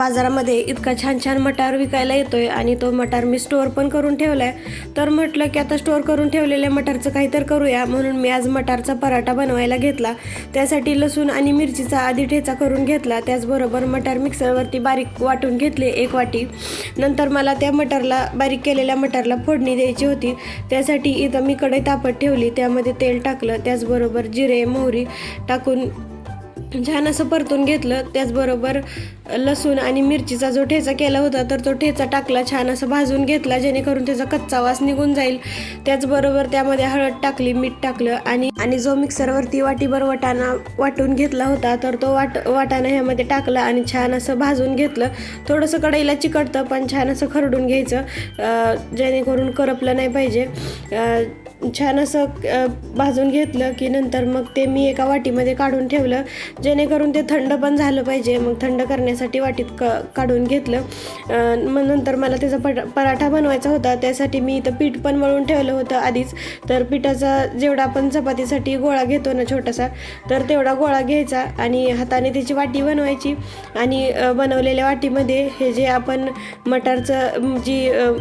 बाजारामध्ये इतका छान छान मटार विकायला येतोय आणि तो मटार मी स्टोअर पण करून ठेवलाय। तर म्हटलं की आता स्टोअर करून ठेवलेल्या मटारचं काहीतरी करूया, म्हणून मी आज मटारचा पराठा बनवायला घेतला। त्यासाठी लसूण आणि मिरचीचा आधी ठेचा करून घेतला, त्याचबरोबर मटार मिक्सरवरती बारीक वाटून घेतले 1 वाटी। नंतर मला त्या मटारला बारीक केलेल्या मटारला फोडणी द्यायची होती, त्यासाठी इथं मी कढई तापत ठेवली, त्यामध्ये तेल टाकलं, त्याचबरोबर जिरे मोहरी टाकून छान असं परतून घेतलं। त्याचबरोबर लसूण आणि मिरचीचा जो ठेचा केला होता तर तो ठेचा टाकला, छान असं भाजून घेतला जेणेकरून त्याचा कच्चा वास निघून जाईल। त्याचबरोबर त्यामध्ये हळद टाकली, मीठ टाकलं आणि जो मिक्सरवरती वाटीभर वाटाणा वाटून घेतला होता तर तो वाटाणा ह्यामध्ये टाकला आणि छान असं भाजून घेतलं। थोडंसं कढईला चिकटतं पण छान असं खरडून घ्यायचं जेणेकरून करपलं नाही पाहिजे। छान असं भाजून घेतलं की नंतर मग ते मी एका वाटीमध्ये काढून ठेवलं जेणेकरून ते थंड पण झालं पाहिजे। मग थंड करण्यासाठी वाटीत काढून घेतलं। मग नंतर मला त्याचा पराठा बनवायचा होता, त्यासाठी मी इथं पीठ पण मळून ठेवलं होतं आधीच। तर पिठाचा जेवढा आपण चपातीसाठी गोळा घेतो ना छोटासा, तर तेवढा गोळा घ्यायचा आणि हाताने त्याची वाटी बनवायची आणि बनवलेल्या वाटीमध्ये हे जे आपण मटारचं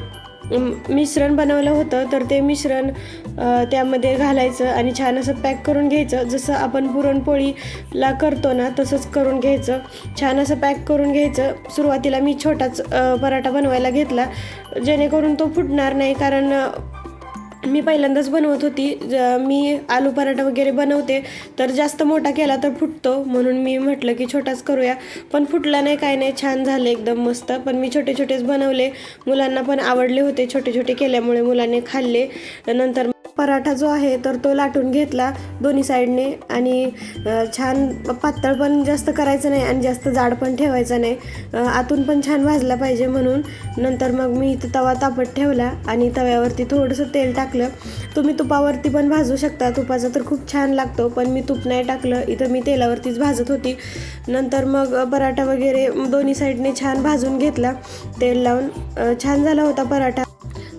मिश्रण बनवलं होतं तर ते मिश्रण त्यामध्ये घालायचं आणि छान असं पॅक करून घ्यायचं। जसं आपण पुरणपोळीला करतो ना तसंच करून घ्यायचं, छान असं पॅक करून घ्यायचं। सुरुवातीला मी छोटाच पराठा बनवायला घेतला जेणेकरून तो फुटणार नाही, कारण मी पहिल्यांदाच बनवत होती। मी आलू पराठा वगैरे बनवते तर जास्त मोठा केला तर फुटतो, म्हणून मी म्हटलं की छोटाच करूया, पण फुटला नाही, काय नाही, छान झाले एकदम मस्त। पण मी छोटे छोटेच बनवले, मुलांना पण आवडले होते, छोटे छोटे केल्यामुळे मुलांनी खाल्ले। नंतर पराठा जो आहे तर तो लाटून घेतला दोन्ही साईडने आणि छान पातळ पण जास्त करायचं नाही आणि जास्त जाड पण ठेवायचं नाही, आतून पण छान भाजला पाहिजे म्हणून। नंतर मग मी इथं तवा तापत ठेवला आणि तव्यावरती थोडंसं तेल टाकलं। तुम्ही तुपावरती पण भाजू शकता, तुपाचा तर खूप छान लागतो, पण मी तूप नाही टाकलं, इथं मी तेलावरतीच भाजत होती। नंतर मग पराठा वगैरे दोन्ही साईडने छान भाजून घेतला तेल लावून। छान झाला होता पराठा,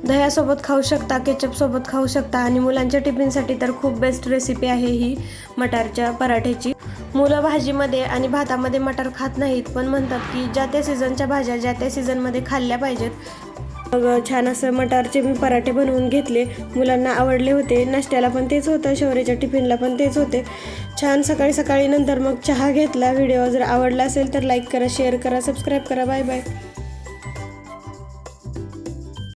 दह्यासोबत खाऊ शकता, केचपसोबत खाऊ शकता आणि मुलांच्या टिफिनसाठी तर खूप बेस्ट रेसिपी आहे ही मटारच्या पराठ्याची। मुलं भाजीमध्ये आणि भातामध्ये मटार खात नाहीत, पण म्हणतात की ज्या त्या सीझनच्या भाज्या ज्या त्या सीझनमध्ये खाल्ल्या पाहिजेत। मग छान असं मटारचे मी पराठे बनवून घेतले, मुलांना आवडले होते, नाश्त्याला पण तेच होतं, शौर्याच्या टिफिनला पण तेच होते। छान सकाळी सकाळी नंतर मग चहा घेतला। व्हिडिओ जर आवडला असेल तर लाईक करा, शेअर करा, सबस्क्राईब करा। Bye bye.